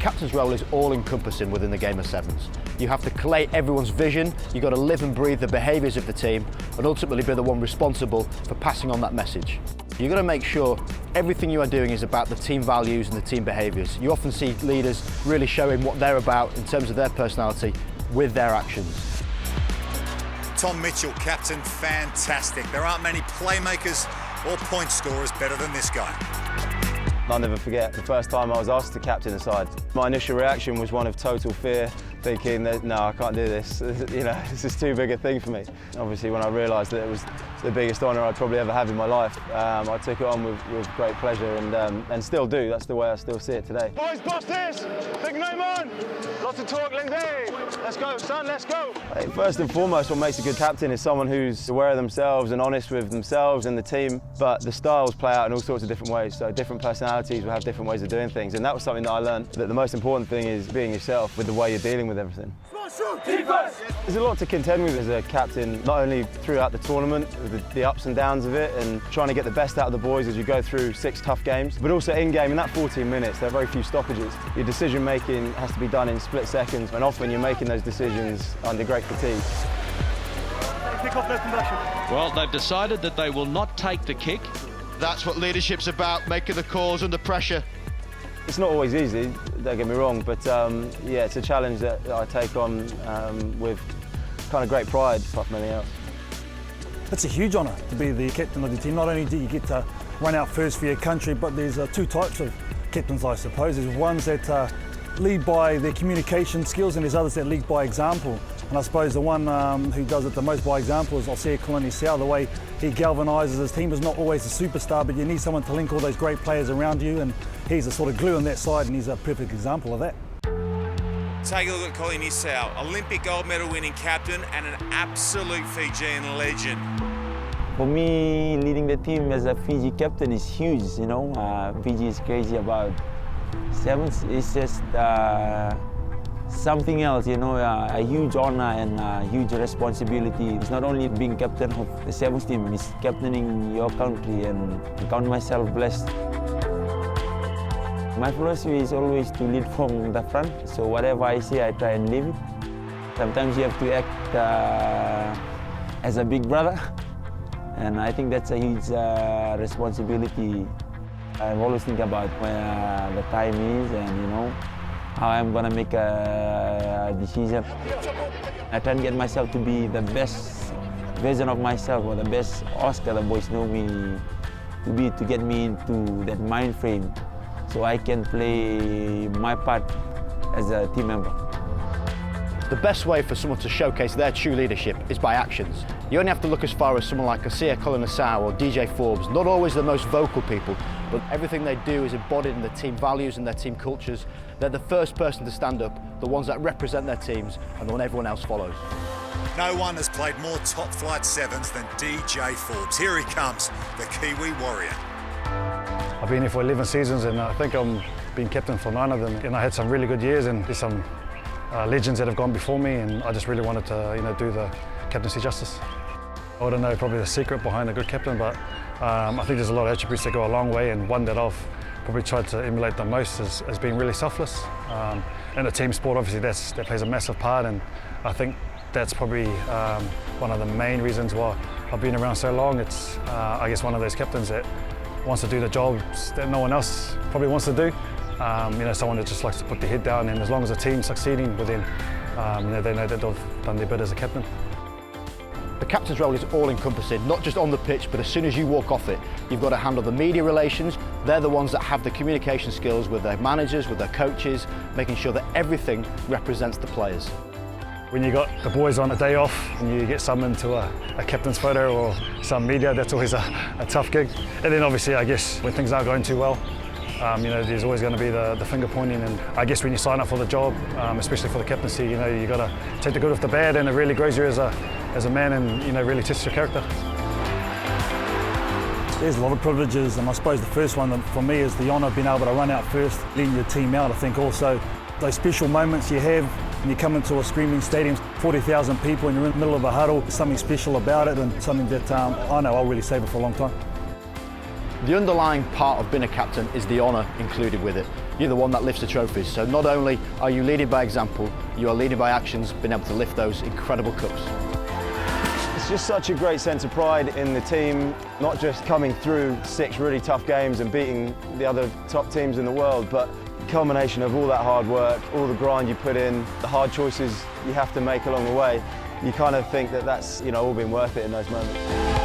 captain's role is all-encompassing within the game of sevens. You have to collate everyone's vision, you've got to live and breathe the behaviours of the team, and ultimately be the one responsible for passing on that message. You've got to make sure everything you are doing is about the team values and the team behaviours. You often see leaders really showing what they're about in terms of their personality with their actions. Tom Mitchell, captain, fantastic. There aren't many playmakers or point scorers better than this guy. I'll never forget the first time I was asked to captain the side. My initial reaction was one of total fear, thinking that, no, I can't do this. You know, this is too big a thing for me. Obviously, when I realised that it was the biggest honour I'd probably ever have in my life, I took it on with great pleasure and still do. That's the way I still see it today. Boys, boss this! VICKERMAN! Lots of talk, Lindsay! Let's go, son, let's go! First and foremost, what makes a good captain is someone who's aware of themselves and honest with themselves and the team, but the styles play out in all sorts of different ways, so different personalities will have different ways of doing things, and that was something that I learned, that the most important thing is being yourself with the way you're dealing with everything. There's a lot to contend with as a captain, not only throughout the tournament, the ups and downs of it, and trying to get the best out of the boys as you go through 6 tough games, but also in-game, in that 14 minutes, there are very few stoppages. Your decision-making has to be done in split seconds, and often you're making those decisions under great fatigue. Well, they've decided that they will not take the kick. That's what leadership's about, making the calls under pressure. It's not always easy, don't get me wrong, but yeah, it's a challenge that I take on with kind of great pride, apart from anything else. It's a huge honour to be the captain of the team. Not only do you get to run out first for your country, but there's 2 types of captains, I suppose. There's ones that lead by their communication skills, and there's others that lead by example. And I suppose the one who does it the most by example is KARL. The way he galvanises his team is not always a superstar, but you need someone to link all those great players around you, and he's the sort of glue on that side, and he's a perfect example of that. Take a look at KARL, Olympic gold medal winning captain and an absolute Fijian legend. For me, leading the team as a Fiji captain is huge, you know. Fiji is crazy about sevens. It's just something else, you know, a huge honor and a huge responsibility. It's not only being captain of the sevens team, it's captaining your country, and I count myself blessed. My philosophy is always to lead from the front, so whatever I say, I try and live it. Sometimes you have to act as a big brother, and I think that's a huge responsibility. I always think about when the time is, and you know, how I'm gonna make a decision. I try and get myself to be the best version of myself, or the best Oscar the boys know me to be, to get me into that mind frame, so I can play my part as a team member. The best way for someone to showcase their true leadership is by actions. You only have to look as far as someone like Colin or DJ Forbes, not always the most vocal people, but everything they do is embodied in their team values and their team cultures. They're the first person to stand up, the ones that represent their teams, and the one everyone else follows. No one has played more top flight sevens than DJ Forbes. Here he comes, the Kiwi warrior. I've been here for 11 seasons, and I think I'm being captain for 9 of them. And I had some really good years, and there's some legends that have gone before me, and I just really wanted to, do the captaincy justice. I don't know probably the secret behind a good captain, but I think there's a lot of attributes that go a long way, and one that I've probably tried to emulate the most is being really selfless. In a team sport, obviously that plays a massive part, and I think that's probably one of the main reasons why I've been around so long. It's, I guess, one of those captains that wants to do the jobs that no one else probably wants to do. Someone that just likes to put their head down, and as long as the team's succeeding within, they know that they've done their bit as a captain. The captain's role is all-encompassing, not just on the pitch, but as soon as you walk off it, you've got to handle the media relations. They're the ones that have the communication skills with their managers, with their coaches, making sure that everything represents the players. When you got the boys on a day off and you get summoned to a captain's photo or some media, that's always a tough gig. And then obviously, I guess, when things aren't going too well, there's always going to be the finger pointing, and I guess when you sign up for the job, especially for the captaincy, you got to take the good with the bad, and it really grows you as a man, and really tests your character. There's a lot of privileges, and I suppose the first one for me is the honour of being able to run out first, leading your team out. I think also those special moments you have when you come into a screaming stadium, 40,000 people, and you're in the middle of a huddle, there's something special about it, and something that I know I'll really savour for a long time. The underlying part of being a captain is the honour included with it. you're the one that lifts the trophies. So not only are you leading by example, you are leading by actions, being able to lift those incredible cups. It's just such a great sense of pride in the team, not just coming through 6 really tough games and beating the other top teams in the world, but the culmination of all that hard work, all the grind you put in, the hard choices you have to make along the way. You kind of think that that's all been worth it in those moments.